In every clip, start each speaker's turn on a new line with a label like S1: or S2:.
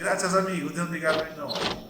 S1: Grazie amico, ti indicato in noi.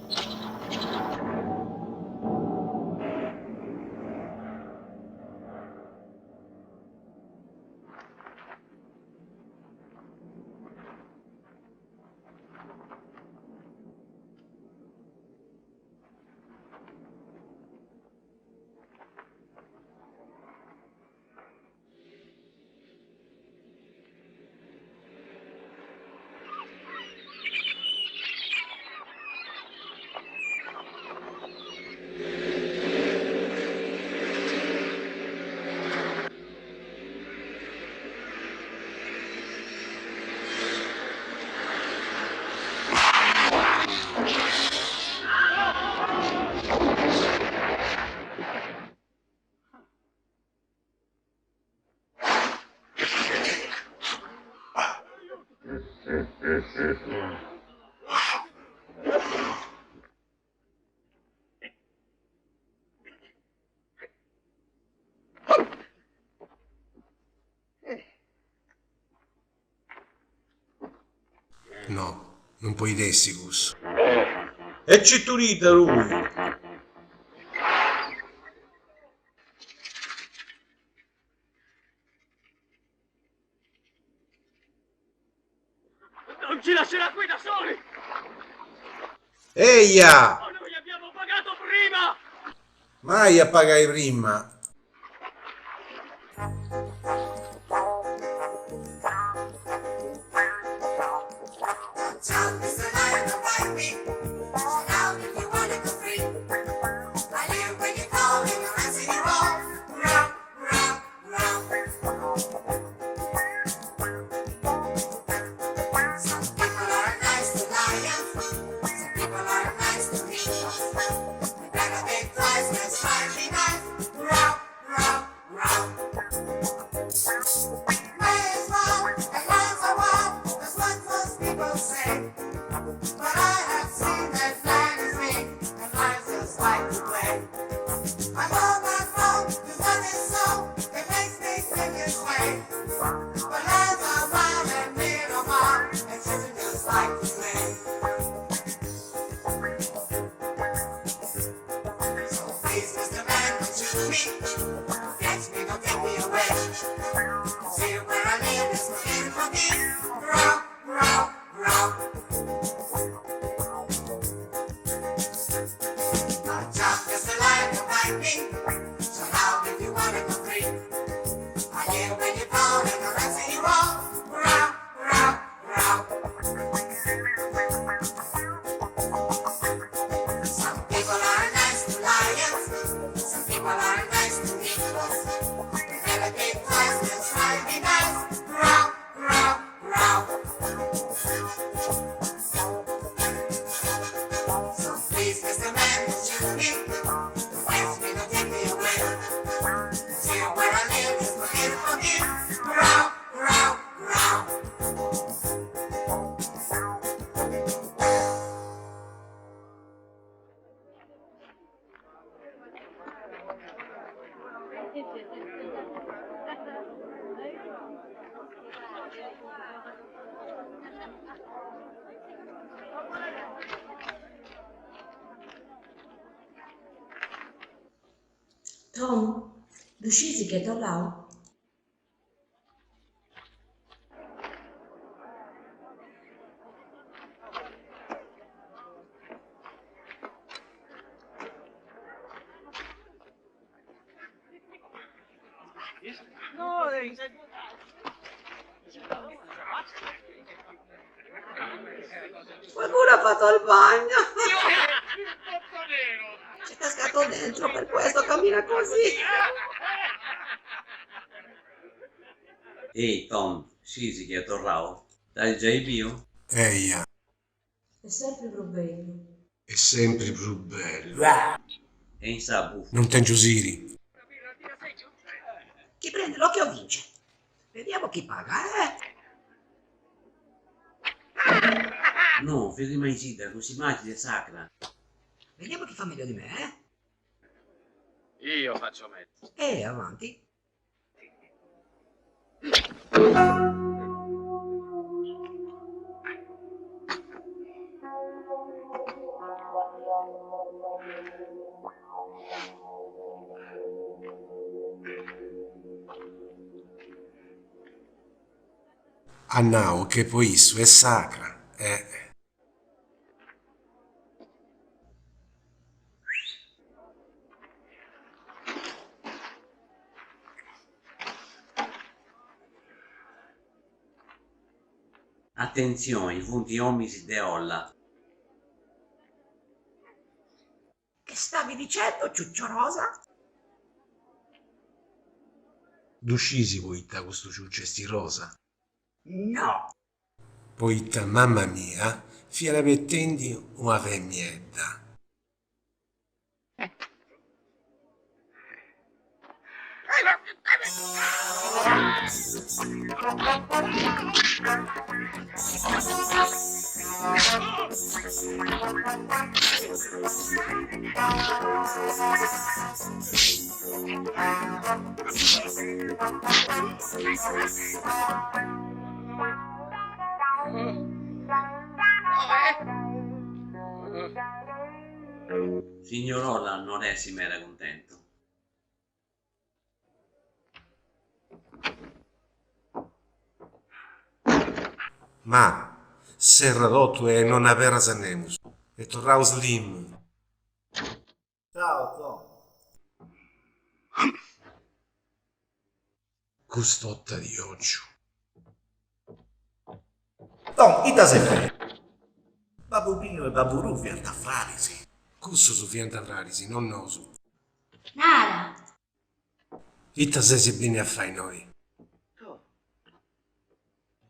S2: No, non puoi Dessicus.
S1: E citturita lui.
S3: Non ci lascerà qui da soli!
S1: Eia!
S3: Ma noi abbiamo pagato prima!
S1: Mai a pagare prima.
S4: Tom, riusciti che là?
S3: No,
S4: Qualcuno ha fatto il bagno.
S3: il bottoniero!
S4: C'è cascato dentro, per questo cammina così.
S5: Ehi Tom, scisi che è tornato. Dai già il
S2: Eia,
S4: È sempre più bello.
S2: è sempre più bello.
S5: E in sa buffo.
S2: Non t'ingiusiri.
S4: Chi prende l'occhio vince. Vediamo chi paga, eh?
S5: No, vedi mai Isidra, così macchina sacra.
S4: Vediamo chi fa meglio di me, eh?
S3: Io faccio mezzo.
S4: Avanti.
S2: Annao che poi isso è sacra,
S5: Attenzione, i punti omisi de olla.
S4: Che stavi dicendo, Ciuccio Rosa?
S2: Duscisi poitta questo ciuccesti rosa.
S4: No.
S2: Poitta mamma mia, fiera pettendi una femmietta.
S5: Signor Olla non è si m'era contento.
S2: Ma, se radotto e non aveva sanemus, e torrao slim.
S1: Ciao, Tom.
S2: Custotta di occhio.
S1: Tom, ita se fe. Babbo Pino e Babbo Ruffi a frarisi.
S2: Cusso su fianta frarisi, non nosu.
S6: Nada.
S2: Itta se si viene a fai noi.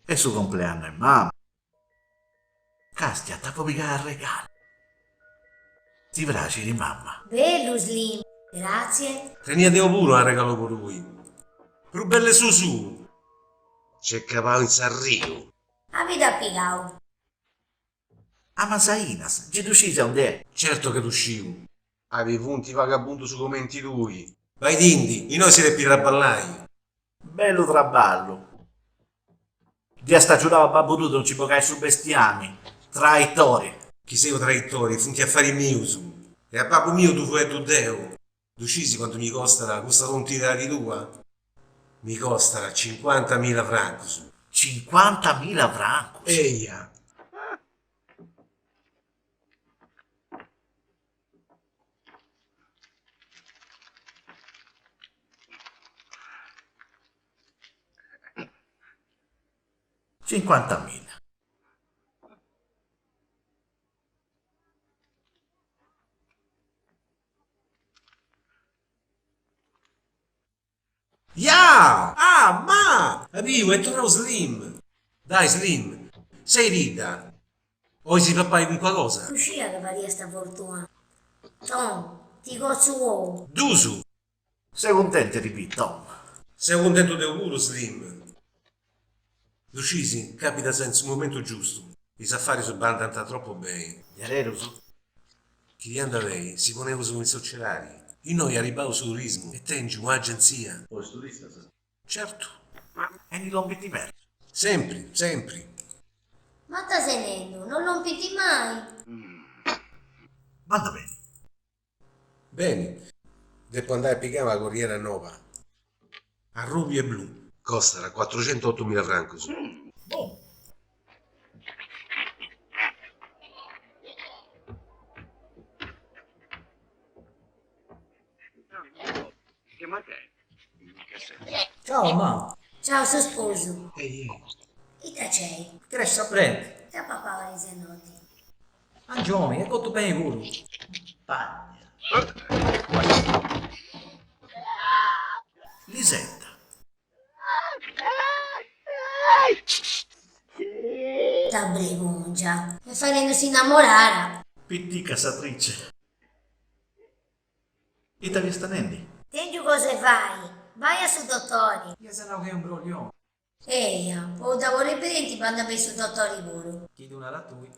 S1: È suo compleanno e mamma. Castia, t'ha mica il regalo. Ti piace di mamma?
S6: Bello Slim. Grazie.
S2: Teniate pure un regalo per lui. Più belle su. C'è capato in Sarrio.
S6: Avete appiccato.
S1: A Masainas, ci ducisi a un de.
S2: Certo che l'uscivo. Avevi punti vagabondo su commenti lui. Vai dindi, i noi siete più traballai.
S1: Bello traballo. Già stagionava Babbo Dudo, non ci può su bestiami. Traitori.
S2: Chi sei o traitori, funti affari miusu. E a babbo mio tu vuoi tu deo. Ducisi quanto mi costa questa tontità di tua? Mi costa 50.000 franchi.
S1: 50.000 franchi.
S2: Eia.
S1: $50.000.
S2: Ya! Ah, ma! Arrivo, è tornato Slim. Dai, Slim, sei rida. Oggi si papà con qualcosa?
S6: Uscire che faria sta fortuna. Tom, ti cozzo uovo.
S2: Dusu,
S1: Sei contento di Pete, Tom?
S2: sei contento del puro, Slim? Lucisi, capita senza un momento giusto. I affari su banda andano troppo bene.
S1: Yarerusu?
S2: Chi di anda lei si poneva su i societari. Io noi arrivavo su turismo e tengi un'agenzia.
S5: Poi turista sa.
S2: Certo,
S1: E non rompi di merda.
S2: sempre, sempre.
S6: Ma sta senendo, non rompiti mai.
S1: Vada bene.
S2: Bene, devo andare a pigliare la Corriera Nova. A Ruby e Blu. Costa 408.000 franchi.
S1: Boh.
S3: Che marca è?
S4: Ciao, mamma.
S6: Ciao, suo sposo.
S2: Ehi,
S6: E te c'hai?
S4: Cresci a prendi.
S6: Te papà va in noti.
S4: Angioni, e cotto bene pure. Paglia.
S1: Lisetta.
S6: Da bregungia. E facendosi innamorare.
S1: PT casatrice. Italia stanendi.
S6: Tendi cosa fai? Vai a su dottori.
S4: Io sarò che è un broglione.
S6: Eia, o da vorrei parenti quando vai su dottori pure.
S4: Chiedo una rattui.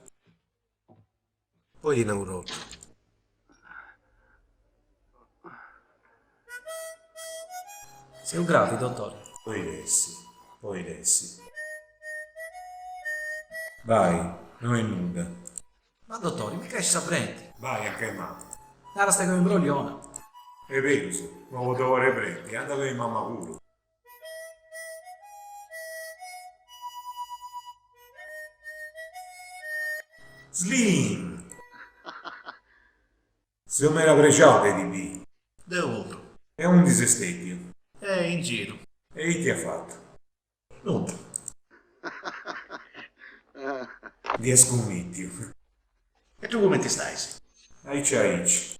S2: poi di Naurotto.
S4: Sei un grave, dottore.
S1: Poi lessi. Vai, non è nuda.
S4: Ma dottore, mi cresci a prendi.
S1: Vai anche mamma.
S4: Ora stai come un broglione.
S1: È vero, non lo dovrei prendere, anda con mamma pure.
S2: Slim! Se me la preciate di B.
S1: Dove?
S2: È un disestecchio.
S1: È in giro.
S2: E chi ti ha fatto?
S1: Nulla.
S2: Di escommittio.
S1: E tu come ti stai?
S2: Aici.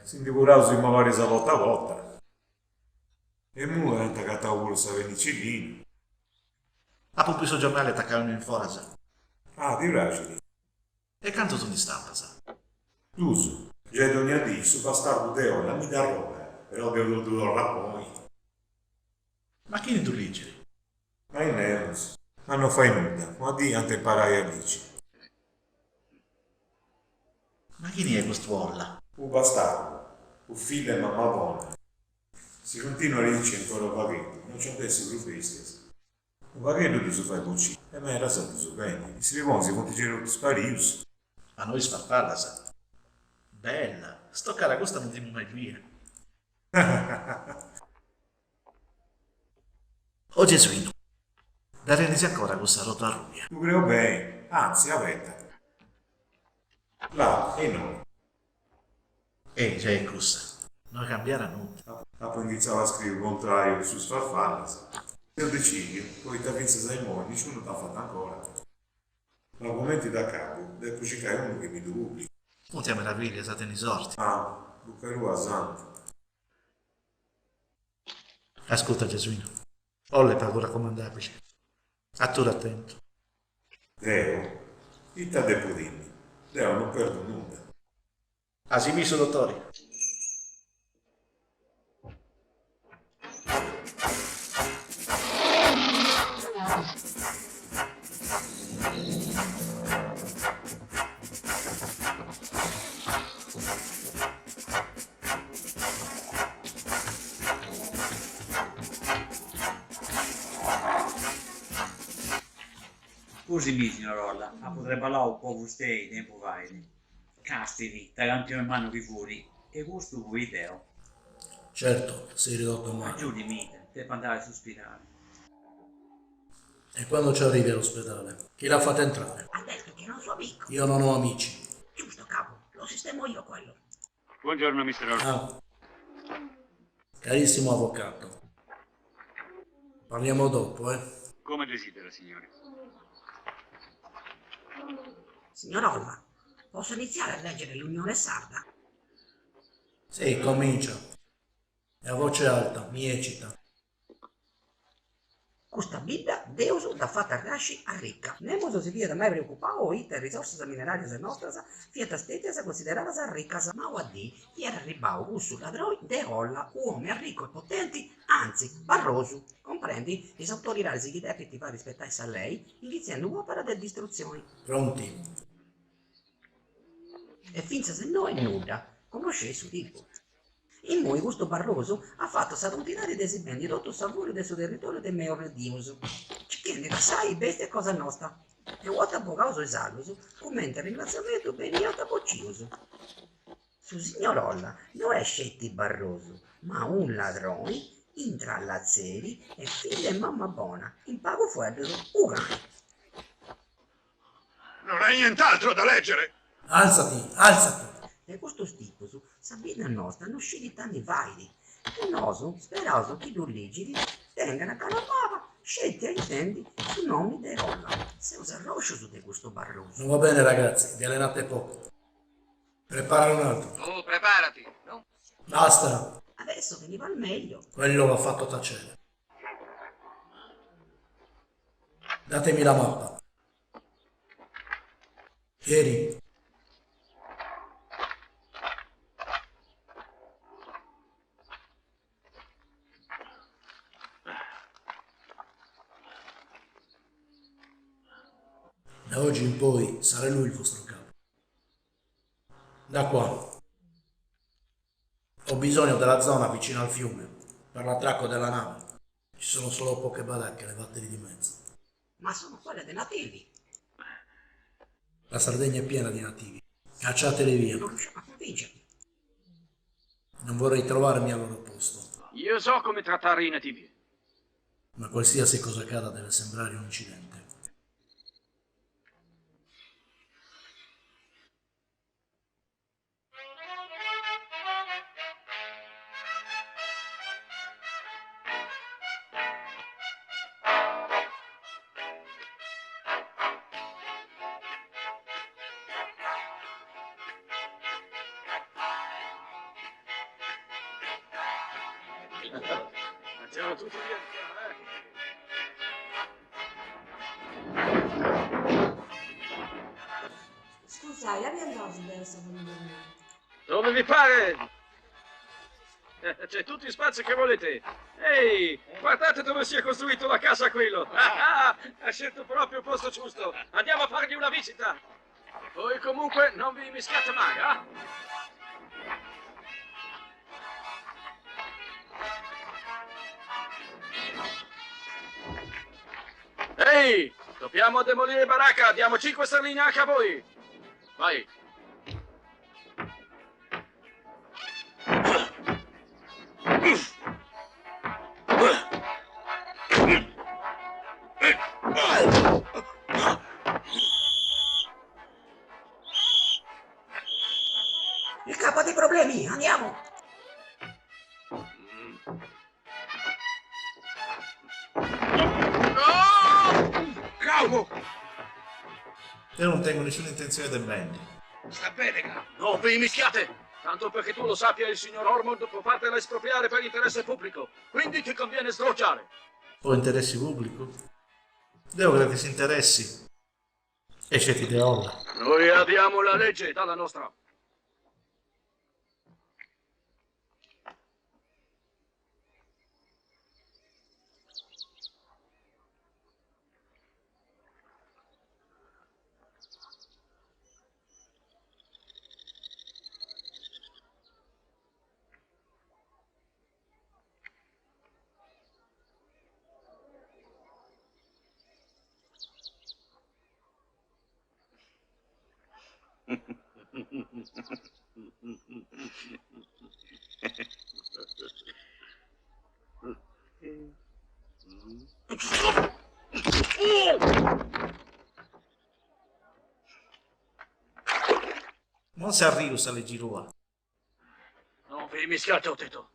S2: Senti curare se mi pare sa volta a volta. E mu è attaccata pure sa penicillina.
S1: A pubblico giornale attaccavano in forza.
S2: Ah, ti piace?
S1: E canto sono di stampa, sa?
S2: Giusto. Già ogni anno su bastardo te ora mi dà roba. Però che ho dovuto poi.
S1: Ma chi ne tu leggi?
S2: Ma in Nemus. Ma non fai nulla. Ma di ante imparai a dici.
S1: Ma chi ne è quest'uolla?
S2: Un bastardo. Un figlio e mamma buona. Si continua a dirci ancora un paghetto. Non c'è adesso più pesche. Un paghetto tu si fai cucina. E me era stato su bene. Si rimonsi quanti c'erano sparius.
S1: A noi sfarfalla, sa? Bella. Sto caragosta non ti mai via. Oh Gesuino. Da rendersi ancora questa rota a rubia.
S2: Tu creo bene. Anzi, aspetta. Là, e no.
S1: Già è cussa. Non cambiare nulla.
S2: Poi iniziava a scrivere il contrario su sfarfalla. Se decidi, poi ti pensi sai mo, nessuno t'ha fatto ancora. Ma commenti da capo, eccoci che è uno che mi dubbi.
S1: Non ti meraviglia, state nei sorti.
S2: Ah, Buccarua santo.
S1: Ascolta Gesuino. Ho le pago raccomandabili. Attura attento.
S2: Deo, il t'ha deputini. Deo non perdo nulla.
S1: Asimiso, dottore.
S5: Scusi, signor Rolla, ma potrebbe parlare un po' con te, tempo vai. Castiti, tagliamo in mano chi fuori, e questo vuoi ideo.
S7: Certo, sei ridotto
S5: Ma
S7: male.
S5: giù di me, devo andare all'ospedale.
S7: E quando ci arrivi all'ospedale? Chi l'ha fatta entrare?
S4: Ha detto che era un suo amico.
S7: Io non ho amici.
S4: Giusto, capo. Lo sistemo io quello.
S3: Buongiorno, Mr. Roll.
S7: Ah. Carissimo avvocato. Parliamo dopo, eh?
S3: Come desidera, signore.
S4: Signor Olla, posso iniziare a leggere l'Unione Sarda?
S7: Sì, comincia. E a voce alta, mi eccita.
S4: Questa Bibbia Deus da fatta rashi a ricca. Nemo si via da mai preoccupavo ite risorse minerali se nostras, fieta stetias considerata ricas, ma a di, era ribau, ussu ladroi, de olla, uomini ricco e potenti, anzi, barroso. Comprendi? I sottolinari si chiede che ti fa rispettare a lei, iniziando un'opera di distruzione.
S7: Pronti?
S4: E finza se no è nuda, conosce il suo tipo. In noi questo Barroso ha fatto statuntinare dei esibendi tutto savore del suo territorio del meo redioso. Ci chiede che sai bestia cosa nostra. E vuota bocauso esaloso, commenta il ringraziamento beniata boccioso. Su signorolla, non è scetti Barroso, ma un ladrone, intrallazzeri e figlia e mamma buona, in pago fuori urani.
S3: Non hai nient'altro da leggere?
S7: Alzati, alzati!
S4: E questo stiposo, Sabina nostra, non sceglie tanti vaidi. E noso, speroso chi lo leggi, tengano a canapava, scelti ai tendi su nomi de rolla. Se usa roscio su di questo Barroso.
S7: Non va bene ragazzi, vi allenate poco. Prepara un altro.
S3: Oh, preparati. No?
S7: Basta,
S4: Adesso veniva al meglio.
S7: quello l'ha fatto tacere. Datemi la mappa. Ieri. Da oggi in poi sarà lui il vostro capo. Da qua. Ho bisogno della zona vicino al fiume per l'attracco della nave. Ci sono solo poche baracche levate lì di mezzo.
S4: Ma sono quelle dei nativi.
S7: La Sardegna è piena di nativi. Cacciateli via.
S4: Non riusciamo a convincerli.
S7: Non vorrei trovarmi al loro posto.
S3: Io so come trattare i nativi.
S7: Ma qualsiasi cosa accada deve sembrare un incidente.
S3: Andiamo tutti via.
S6: Scusate, abbiamo dato adesso famiglia.
S3: Dove vi pare? C'è tutti gli spazi che volete. Ehi, guardate dove si è costruito la casa quello. Ha scelto proprio il posto giusto. Andiamo a fargli una visita. Voi comunque non vi mischiate mai, eh? Ehi, dobbiamo demolire baracca. Diamo 5 sterline anche a voi. Vai.
S4: Il capo ha dei problemi, andiamo!
S3: Calmo!
S1: Io non tengo nessuna intenzione di bene.
S3: Sta bene, Gal. Non vi mischiate! Tanto perché tu lo sappia, il signor Ormond può fartela espropriare per interesse pubblico. Quindi ti conviene sdroggiare.
S1: O interessi pubblico? Devo credere che si interessi. E c'è ti olla.
S3: Noi abbiamo la legge dalla nostra.
S1: Non si arriva alle girua.
S3: Non vi mischiate, ho detto.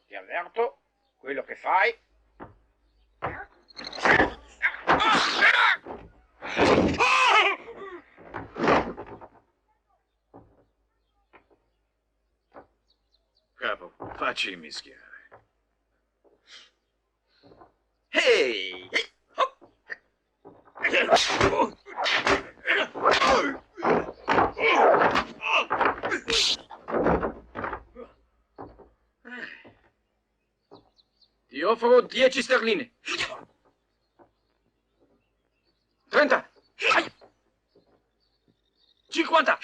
S3: Ti avverto, quello che fai. Capo, facci mischiare. Ehi! Ti offro 10 sterline. 30. 50.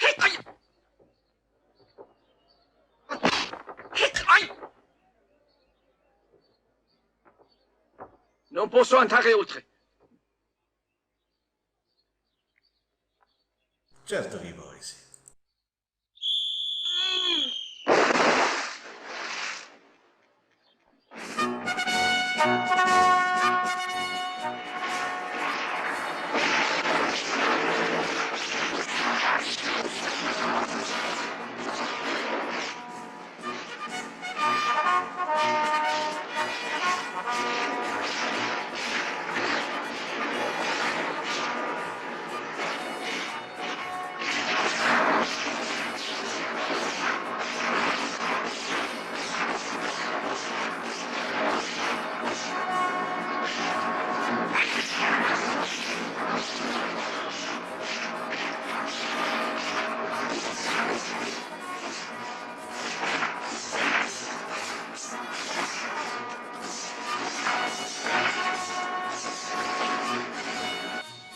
S3: Non posso andare oltre.
S1: Certo che vuoi, sì.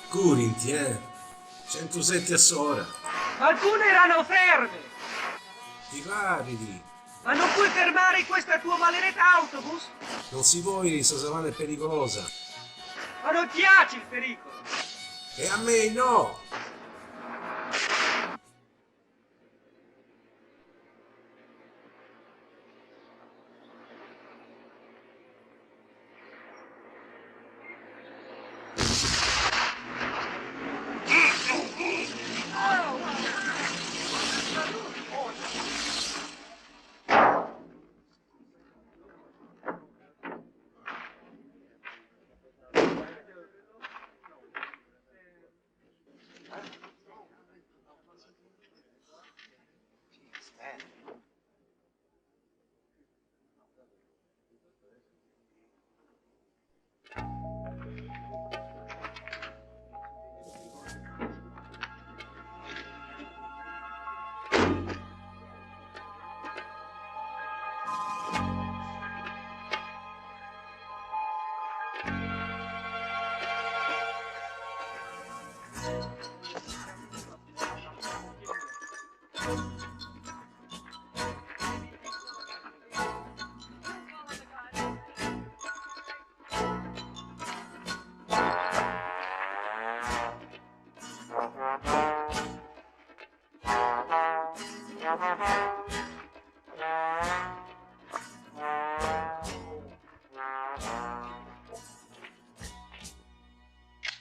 S2: Curinti, 107 a sora.
S8: Alcune erano ferme,
S2: Ti parli.
S8: ma non puoi fermare questa tua maledetta autobus?
S2: Non si può, questa savana è pericolosa.
S8: Ma non piace il pericolo.
S2: E a me no.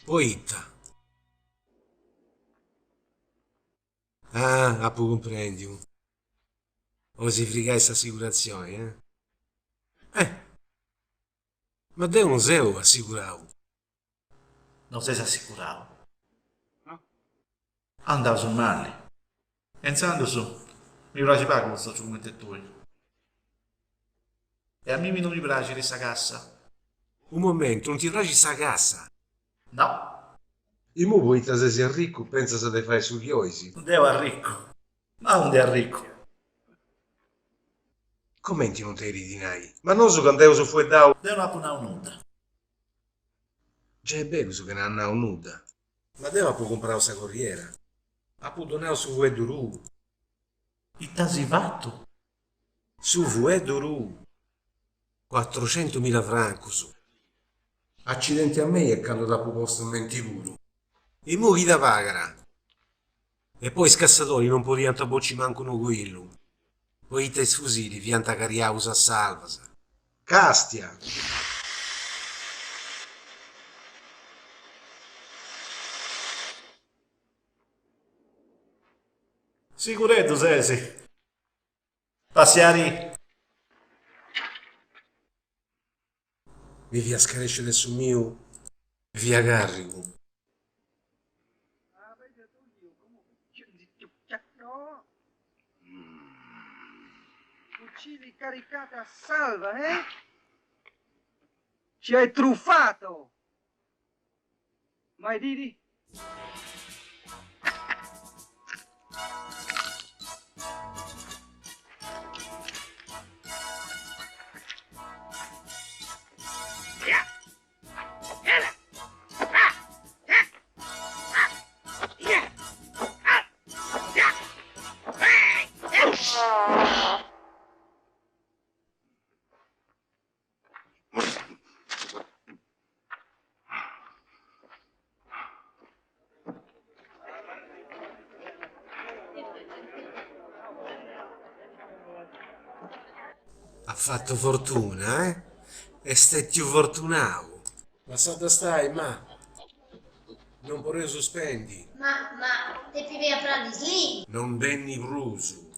S9: Poitta. Ah, poi comprendi. O si friga questa assicurazione, ma devo non sei assicurato.
S1: Non sei assicurato. Andavo sul male. Pensando su, mi piace pagare questo strumento e tu. E a me non mi piace questa cassa.
S9: Un momento, non ti piace sta cassa?
S1: No,
S9: E mo Poitta se sei ricco pensa se te fai sugli oisi.
S1: non devo a ricco. Ma non è ricco.
S9: Commenti non te ridinai? Ma non so che andavo su fuori d'au.
S1: Devo appena un'onda.
S9: Già è bello su che ne hanno nuda. Ma devo poi comprare questa corriera. Appunto ne ho su fuori d'uru.
S1: Il tasi fatto.
S9: Su fuori d'uru. 400.000 franchi su. Accidenti a me e cando da posto in menticuro. E mo chi da pagherà? E poi i scassatori non potevano bocci manco un quello. Poi i test fusili pianta cariausa a salvasa. Castia!
S1: Sicurezza, Sesi. Passiari.
S9: Mi via scaresce adesso mio. Via Garrigo.
S8: No. Fucili caricata a salva, eh? Ci hai truffato! Mai Didi?
S9: Ha fatto fortuna, eh? E stai più fortunato. Ma sa stai, ma? Non vorrei sospendi.
S6: Ma, te pivi a prendere lì?
S9: Non venni bruso.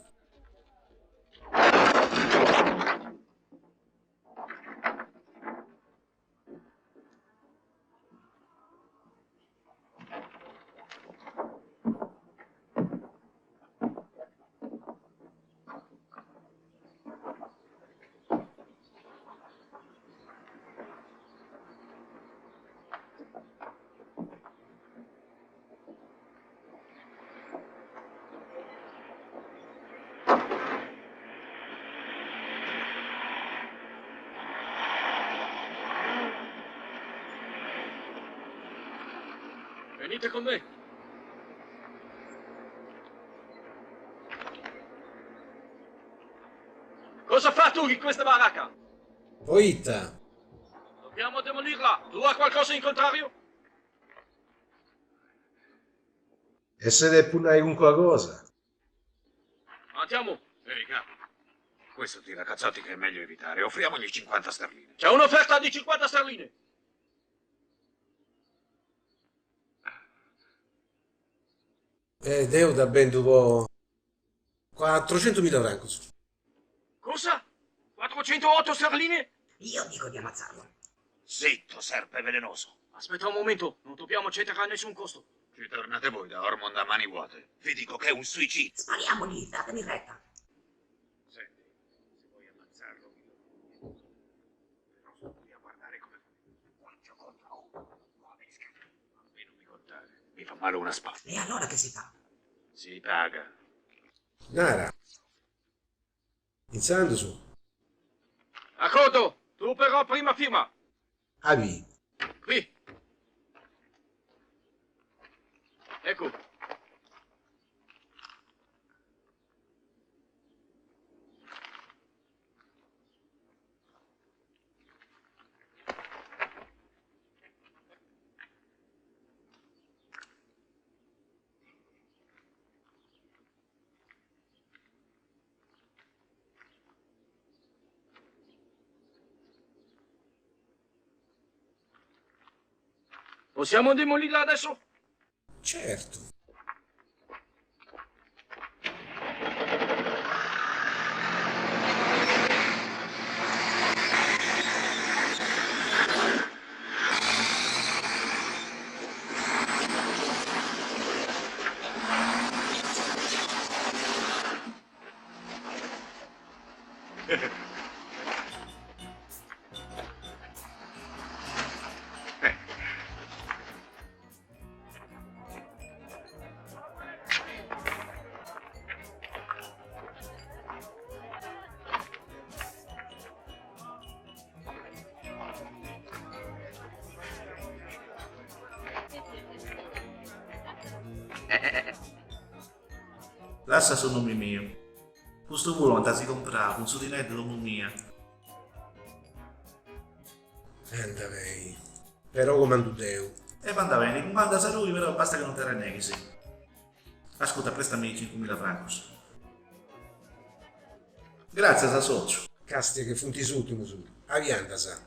S3: Venite con me. Cosa fa tu in questa baracca?
S9: Poitta.
S3: Dobbiamo demolirla. Tu hai qualcosa in contrario?
S9: E se ne punai un qualcosa?
S3: Andiamo.
S10: Ehi, capo. Questo tira cazzotti che è meglio evitare. Offriamogli 50 sterline.
S3: C'è un'offerta di 50 sterline.
S9: Deo da ben dopo 400.000 franchi.
S3: Cosa? 408 sterline?
S4: Io dico di ammazzarlo.
S10: Zitto, serpe velenoso.
S3: Aspetta un momento, non dobbiamo cedere a nessun costo.
S10: Ci tornate voi da Ormond a mani vuote. Vi dico che è un suicidio.
S4: Spariamogli, datemi retta.
S10: Senti, se vuoi ammazzarlo, però sto qui a guardare come quattro contro uno. Muovisca. A me non mi contare. Mi fa male una spalla.
S4: E allora che si fa?
S10: Si paga.
S9: Nara. Iniziando su.
S3: D'accordo, tu però prima firma.
S9: Avi.
S3: Qui. Ecco. Possiamo demolirla adesso?
S9: Certo.
S1: Lascia su nome mio. Questo volo andasi comprato, un sudinetto nome mia.
S9: Andavei. Però comando Deo.
S1: E manda bene, comanda a lui, però basta che non te ne neghi, sì. Ascolta, prestami 5.000 francos. Grazie, sa socio.
S9: Casti che funti sotto, su. A vianda, sa.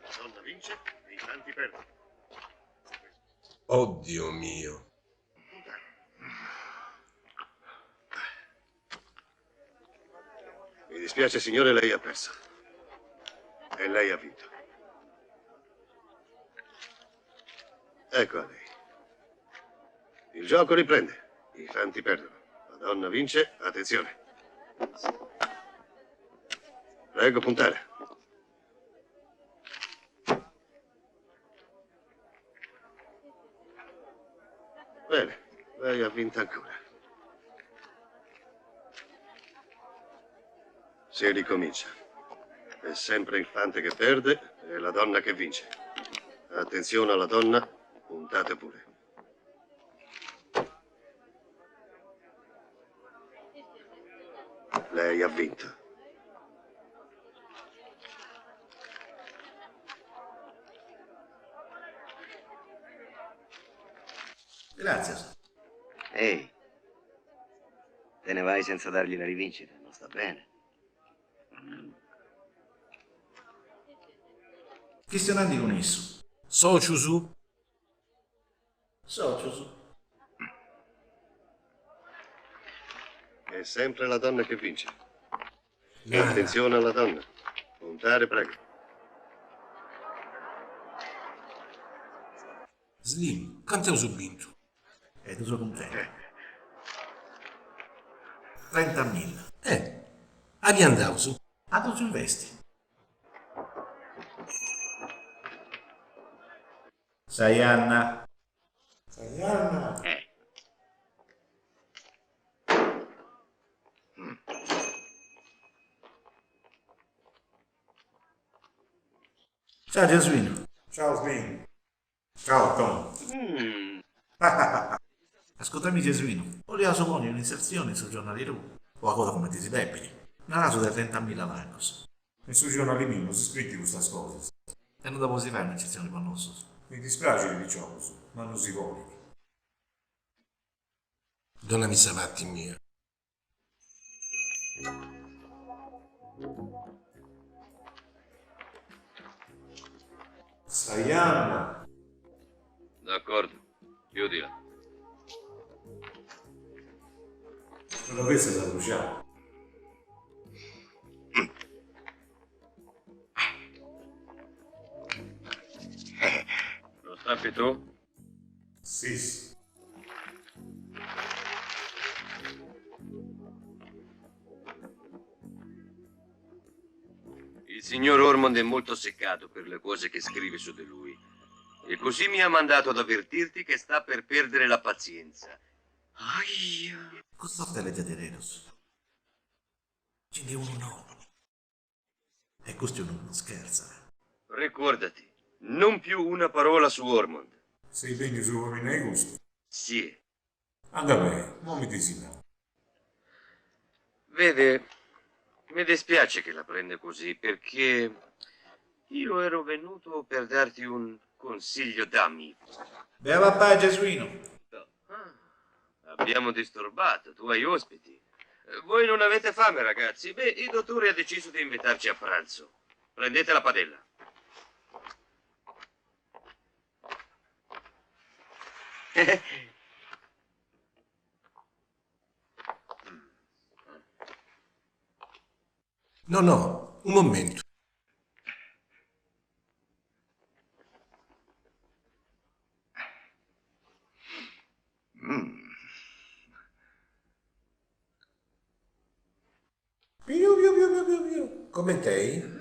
S10: La donna vince e i tanti perdono.
S9: Oddio mio.
S10: Mi dispiace, signore, lei ha perso. E lei ha vinto. Ecco a lei. Il gioco riprende. I fanti perdono. La donna vince. Attenzione. Prego, puntare. Bene, lei ha vinto ancora. Si ricomincia. È sempre il fante che perde e la donna che vince. Attenzione alla donna, puntate pure. Lei ha vinto.
S1: Grazie.
S11: Ehi, te ne vai senza dargli la rivincita, non sta bene.
S1: Chi stiano andando con esso?
S9: Socio su.
S1: Socio su.
S10: È sempre la donna che vince. E
S9: Ah.
S10: attenzione alla donna. Puntare, prego.
S9: Slim, quanto hai vinto?
S1: E tu sono contento. 30.000.
S9: Abbiamo andato su.
S1: A tu ci investi. Sai Anna?
S2: Sai Anna?
S1: Ciao Gesuino.
S2: Ciao Slim. Ciao Tom.
S1: Ascoltami Gesuino. Volevo solo un'inserzione sul giornale Ru. O a cosa come ti si debbini. Una raso di 30.000 francos.
S2: E sui giornali miei non si scritti queste cose.
S1: E non dopo si fa un'inserzione con noi.
S2: Mi dispiace di diciamo, ma non si vuole.
S9: Donna mi savatti mia.
S2: Sai Anna?
S3: D'accordo, chiudila.
S2: Non l'avesse da bruciare.
S3: Lo stappi tu?
S2: Sì.
S11: Il signor Ormond è molto seccato per le cose che scrive su di lui. E così mi ha mandato ad avvertirti che sta per perdere la pazienza. Aia.
S1: Cosa stai leggendo di Renos? Ce n'è uno no. E questo non scherza.
S11: Ricordati, non più una parola su Ormond.
S2: Sei degno su uomini ai gusti.
S11: Sì.
S2: Anda bene, non mi desidera.
S11: Vede, mi dispiace che la prende così, perché io ero venuto per darti un consiglio d'amico.
S1: Beh, papà Gesuino.
S11: Abbiamo disturbato, tu hai ospiti. Voi non avete fame, ragazzi? Beh, il dottore ha deciso di invitarci a pranzo. Prendete la padella.
S9: No, no, un momento. Piu, piu, piu, piu, piu, piu. Come sei?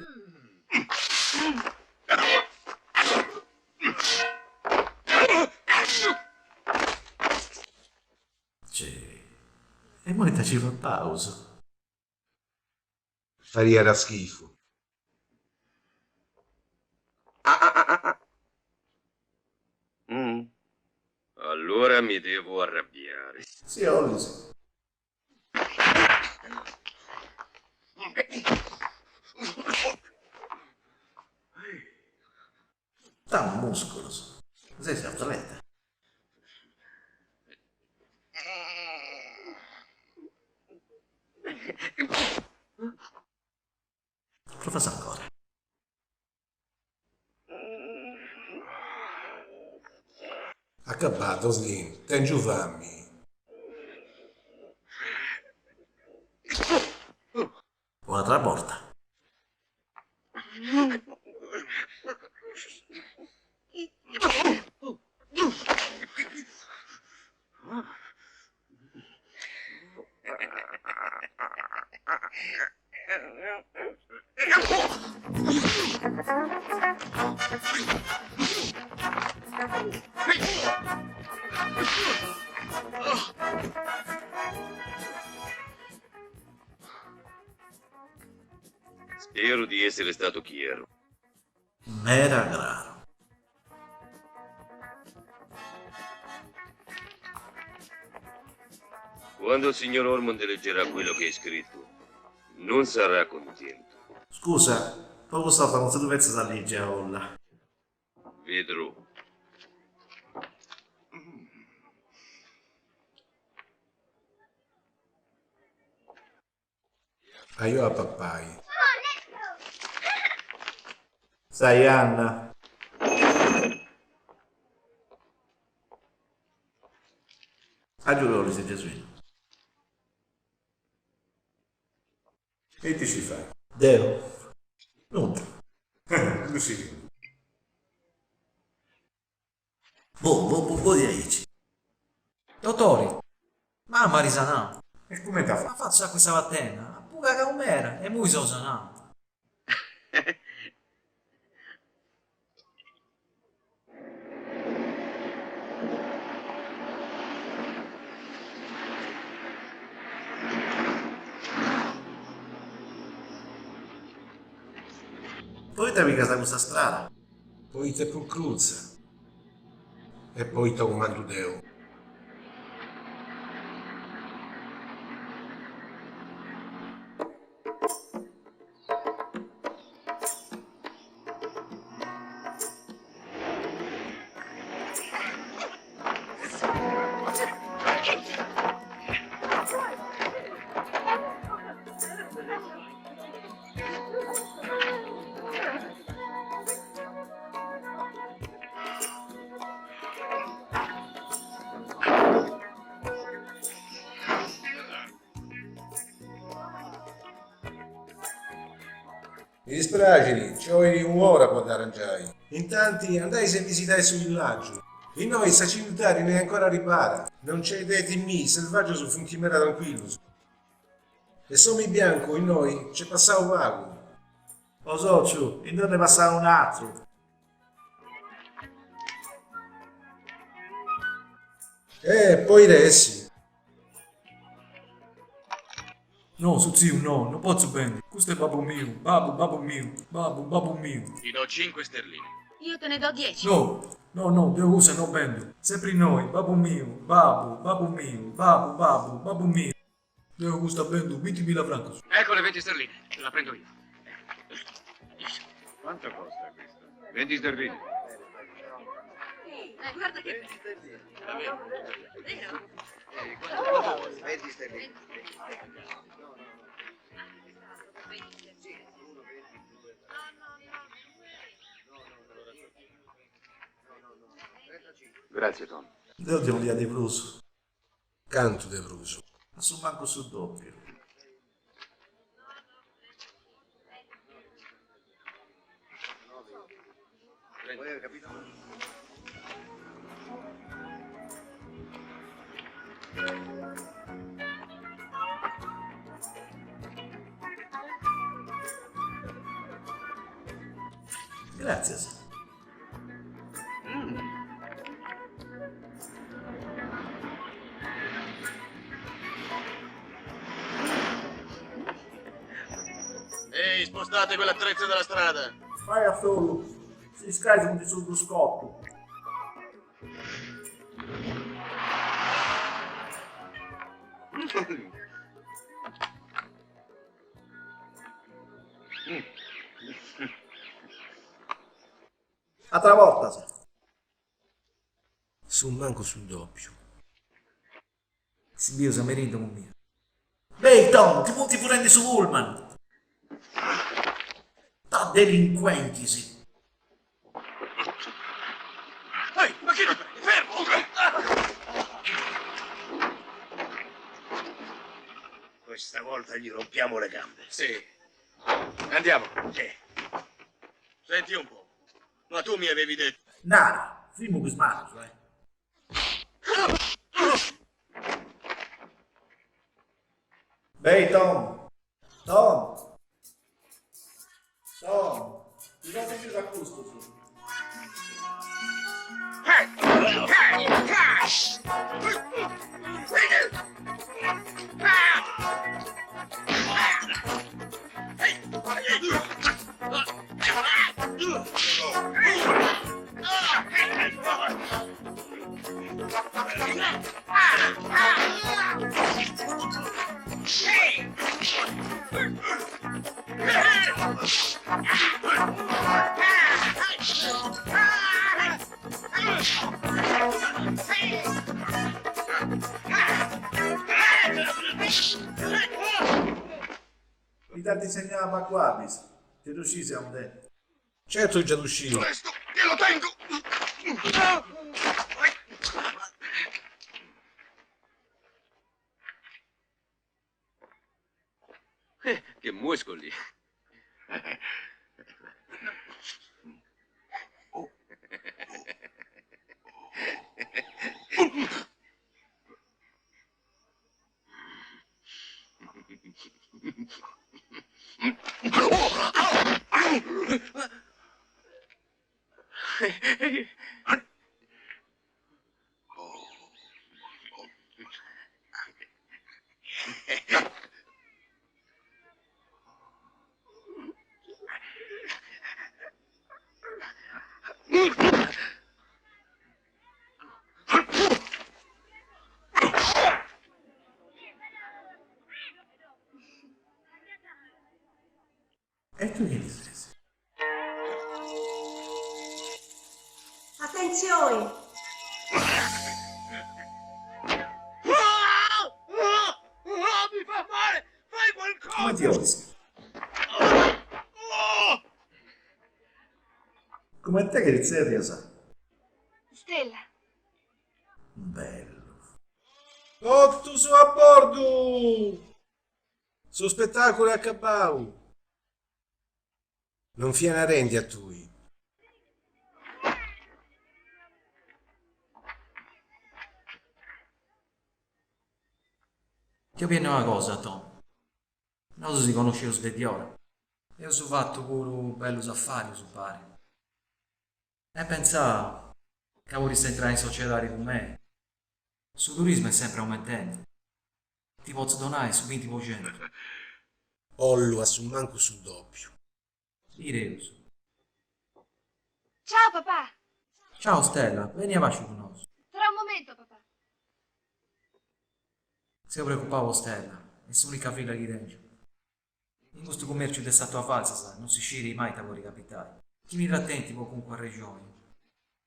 S1: E moneta ci fa pausa.
S9: Faria da schifo.
S11: Allora mi devo arrabbiare.
S1: Sì, Hollis. Sta un muscolo. Sei atleta. Lo faccio ancora.
S9: Accabato, Slim. Ten giuvammi.
S1: Un'altra volta.
S11: Spero di essere stato chiaro.
S1: M'era raro.
S11: Quando il signor Ormond leggerà quello che hai scritto, non sarà contento.
S1: Scusa, poco sto non si dovesse salire a olla.
S11: Vedrò.
S9: Io a pappai.
S1: Sai, Anna. Aggiungo le Gesuino.
S2: E ti ci fai?
S1: Deo. Nulla.
S2: Così.
S1: Boh, dici.
S12: Dottore, mamma risanà.
S2: E come t'ha
S12: Ma
S2: fatto?
S12: faccia questa mattina? Pure che non era, e mu so sanà.
S1: Poi te mica sta questa strada.
S9: Poi te più cruzza. E poi te comando Deo. Mi dispiace, ci ho un'ora per arrangiare. Intanto andai a visitare sul villaggio. E noi, sta città, ne è ancora ripara. Non c'è idea di me, selvaggio su un chimera tranquillo. E sono bianco, e noi, ci passavo vago.
S1: Lo so, ciù, in dove ne passava un altro.
S9: Poi adesso.
S12: No, su zio, no, non posso bene. Questo è babbo mio, babbo mio, babbo mio.
S10: Ti do 5 sterline.
S13: Io te ne do 10.
S12: No, Dio usa non bendo. Sempre noi, babbo mio, babbo mio, babbo mio. Dio gusta bendo 20.000 franchi.
S10: Ecco le 20 sterline. La prendo io. Quanto costa questo? 20 sterline.
S13: Guarda che... Vero?
S11: 20 sterline.
S10: Grazie, Tom.
S1: Devo dire di Bruso.
S9: Canto de Bruso.
S1: Ma su manco sul doppio. Grazie.
S14: Ehi, spostate quell'attrezzo dalla strada.
S1: Fai a solo. Si scaricano di sullo scotto. Altra volta, se.
S9: Su manco sul doppio.
S1: Si Dio sa merito con mio. Beh, Tom, ti punti pure su Pullman. Da delinquenti, sì.
S14: Ehi, ma che fermo!
S10: Questa volta gli rompiamo le gambe.
S14: Sì. Andiamo.
S10: Sì.
S14: Senti un po'. Ma tu mi avevi detto...
S1: Nada, firmo che sbaglio, Beh, Tom. Tom. Tom. Ti do più da gusto, su. Mi dà disegnare qua, bis. Che tu siamo detto.
S9: Certo già d'uscire.
S14: Presto, che lo tengo!
S11: Che muscoli!
S1: E tu che dici?
S6: Attenzione!
S14: Mi fa male! Fai qualcosa!
S1: Come ti odi? Come te che seria sa?
S13: Stella.
S1: Bello.
S9: Otto su a bordo! Su spettacolo a Cabau. Non fiena rendi a tui.
S12: Ti viene una cosa, Tom. Non si conosce lo svediore. Io sono fatto pure bello affari, su pare. E pensa che vorresti entrare in società con me. Su turismo è sempre aumentando. Ti posso donare su 20%.
S9: Ollo a su manco sul doppio.
S12: Direi su.
S13: Ciao papà.
S12: Ciao Stella, vieni avanti con noi.
S13: Tra un momento papà.
S12: Se preoccupavo Stella, è l'unica figlia lì dentro. In questo commercio di statua falsa, sai, non si sciri mai da fuori capitali. Chi mi attenti può comunque a regioni.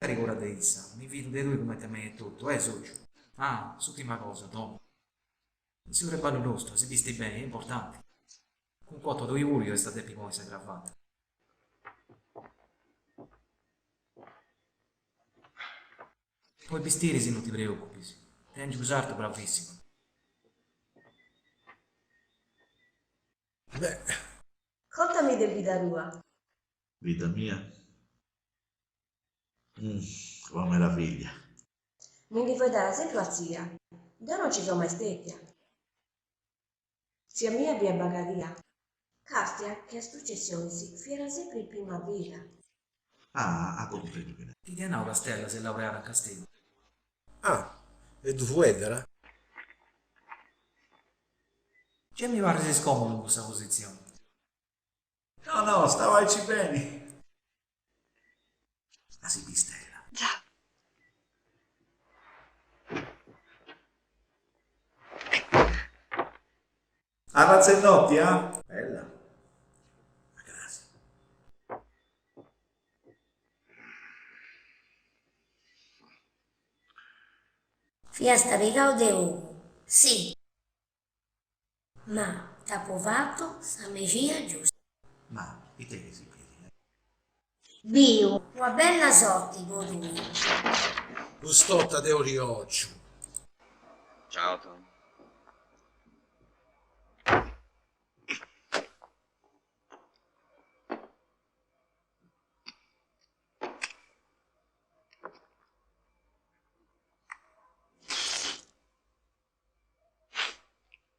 S12: Ricorda di essa, mi fido dei due come te me e tutto, socio. Ah, l'ultima cosa, Tom. Il signore ballo nostro, se visti bene, è importante. Con quanto due uri è state poi si è gravato. Poi vestire se non ti preoccupi. Tengi usarto bravissimo.
S7: Beh,
S6: Contami di vita tua.
S1: Vita mia. Come meraviglia.
S6: Mi li fai dare sempre a zia. Io non ci sono mai stata. Zia mia via Bagaria. Castia che a successione si era sempre in primavera.
S1: Ah, comprendo bene.
S12: Ti tiene una Stella se laureare a Castello.
S9: Ah, e tu Fuedera?
S12: C'è mi pare sei scomodo in questa posizione.
S1: No, stavaici bene. Ah, sì, Stella.
S13: Ciao.
S1: A Razzenotti, eh? Bella. Ma grazie.
S6: Fiesta di Gaudeo. Sì. Ma tapovato sa megia giusta.
S1: Ma, i te che si vedi?
S6: Bio, una bella sorte volume.
S9: Gustotta de Orioccio.
S11: Ciao Tom.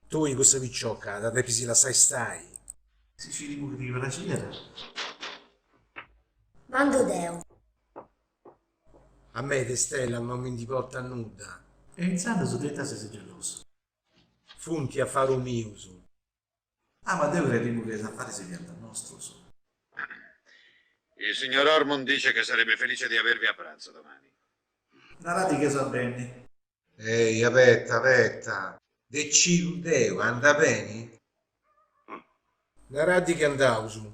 S9: Tu in questa picciocca, da te pisi la stai.
S1: Si ci rimuovi di Brasile.
S6: Mando Deo.
S9: A me de Stella non mi importa nulla.
S1: E iniziando su detta se sei geloso.
S9: Funti a fare un miuso.
S1: Ah, ma devo rimuovere a fare se viene dal nostro su.
S10: Il signor Ormond dice che sarebbe felice di avervi a pranzo domani.
S1: Narrati che so bene.
S9: Ehi, aspetta. De Ciludeo, anda bene? Narrati che andavo su.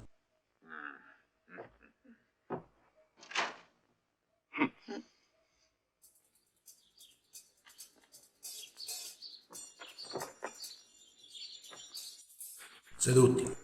S7: Seduti.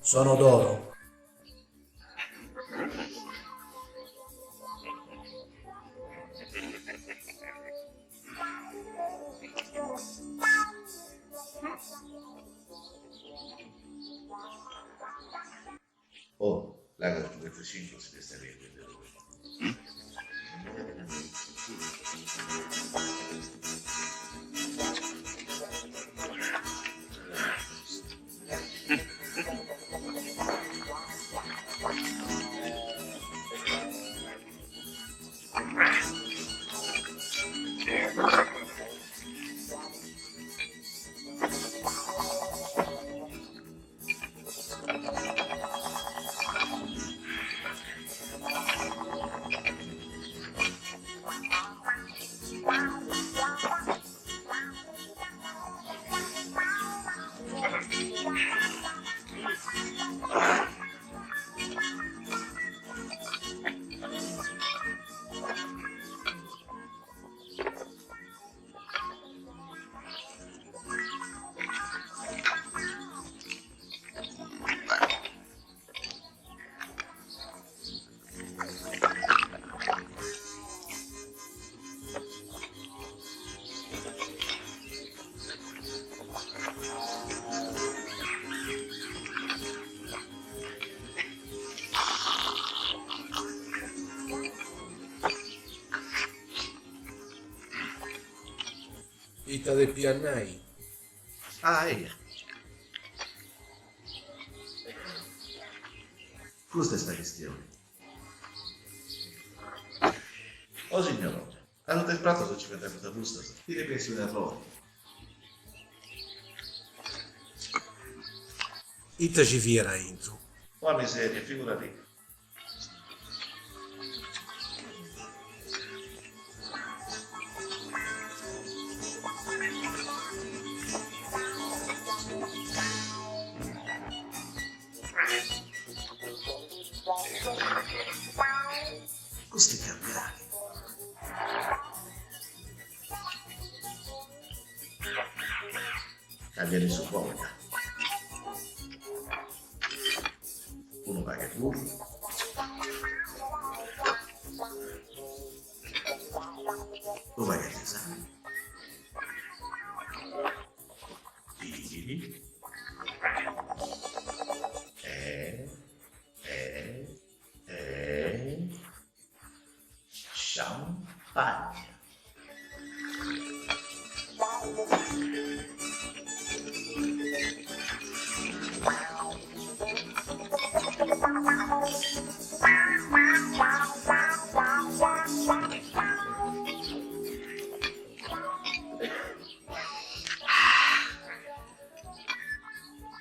S7: Sono d'oro.
S1: Oh, la cosa del F5 si testa lì.
S9: Vita del Piannai.
S1: Ah, questa è sta questione. Oh signore, Allora del prato se ci mette questa busta, ti ripensi un errore.
S9: Itta ci fiera intro.
S1: Qua miseria, figurati. Questi cambiati. Cambiali su voglia. Uno va che burro. Uno va che esame. Pili. Champagne.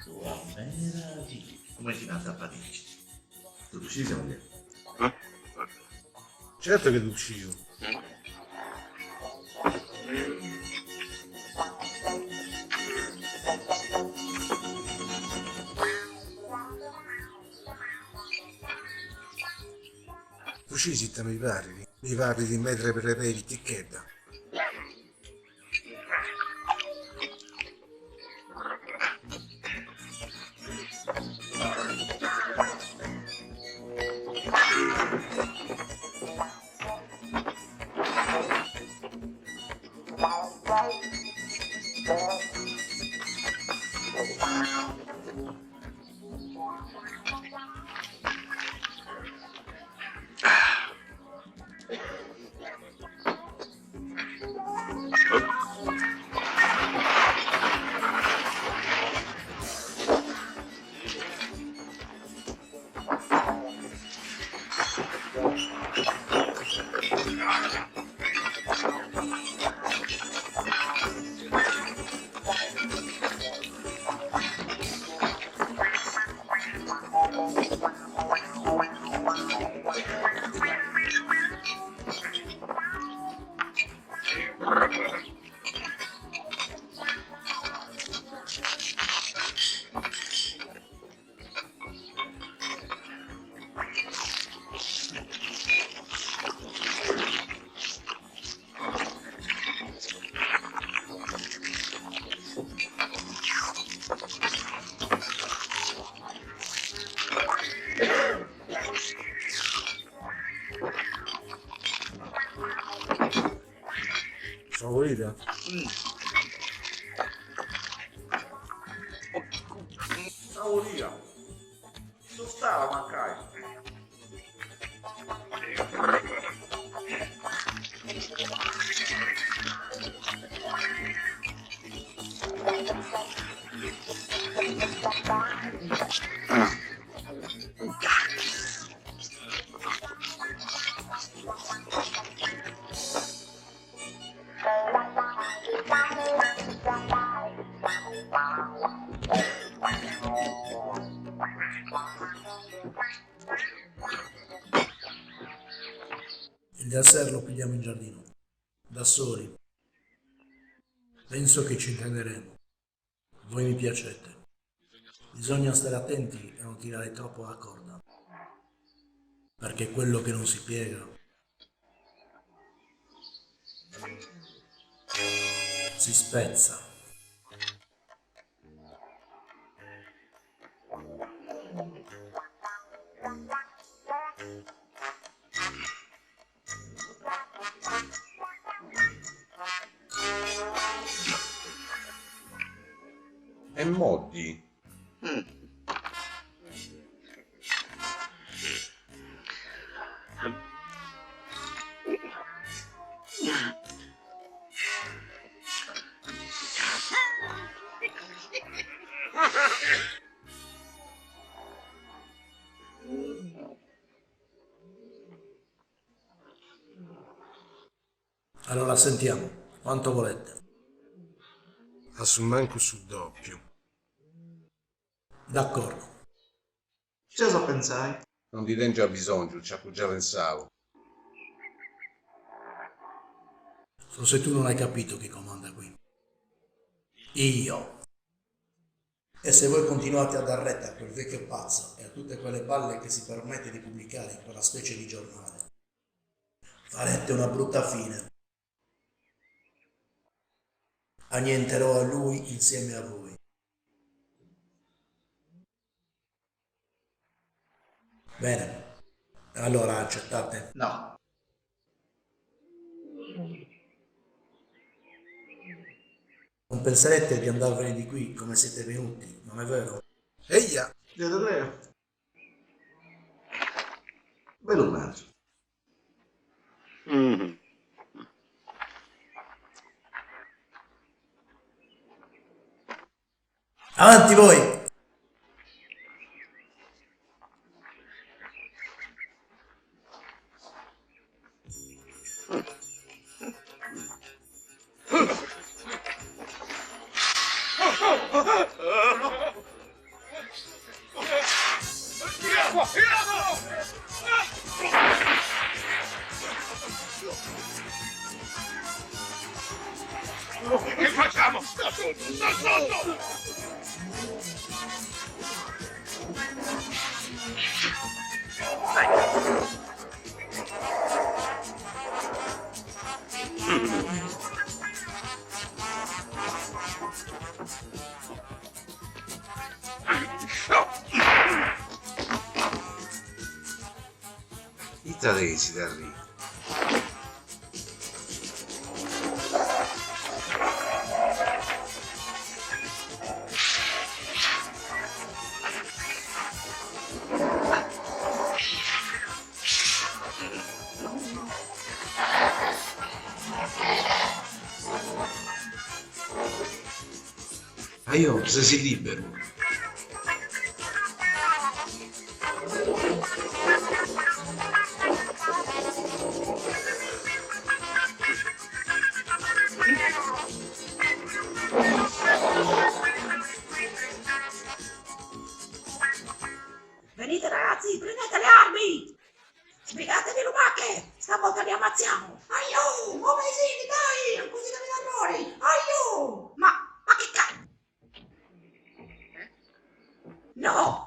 S1: Tua meraviglia. Come ti canta Parigi? Tu ci siamo lì.
S9: Certo che tu ci io. Tu ci siete mi parli di mettere per le peli ticchetta. Favorita?
S1: Favorita. Tu stava mancai.
S7: Il dessert lo pigliamo in giardino, da soli. Penso che ci intenderemo. Voi mi piacete. Bisogna stare attenti a non tirare troppo la corda, perché quello che non si piega si spezza.
S9: E modi?
S7: Allora sentiamo, quanto volete?
S9: A sul manco sul doppio.
S7: D'accordo.
S1: Che cosa pensai?
S9: Non ti ten già bisogno, ci ho già pensavo.
S7: Forse tu non hai capito chi comanda qui. Io. E se voi continuate a dar retta a quel vecchio pazzo e a tutte quelle balle che si permette di pubblicare in quella specie di giornale, farete una brutta fine. Annienterò a lui insieme a voi. Bene, allora accettate?
S1: No.
S7: Non penserete di andarvene di qui come siete venuti, non è vero?
S9: Eia!
S1: Io te creo. Bello mezzo.
S7: Avanti voi!
S10: Che facciamo? Sta sotto! Sta sotto!
S9: I tadesi da lì. Io, se sei libero.
S4: Venite ragazzi, prendete le armi! Spiegatevi lumache! Stavolta li ammazziamo! Aiù! Omesini, dai! Non così degli errori! Aiù! Ma che cazzo? No!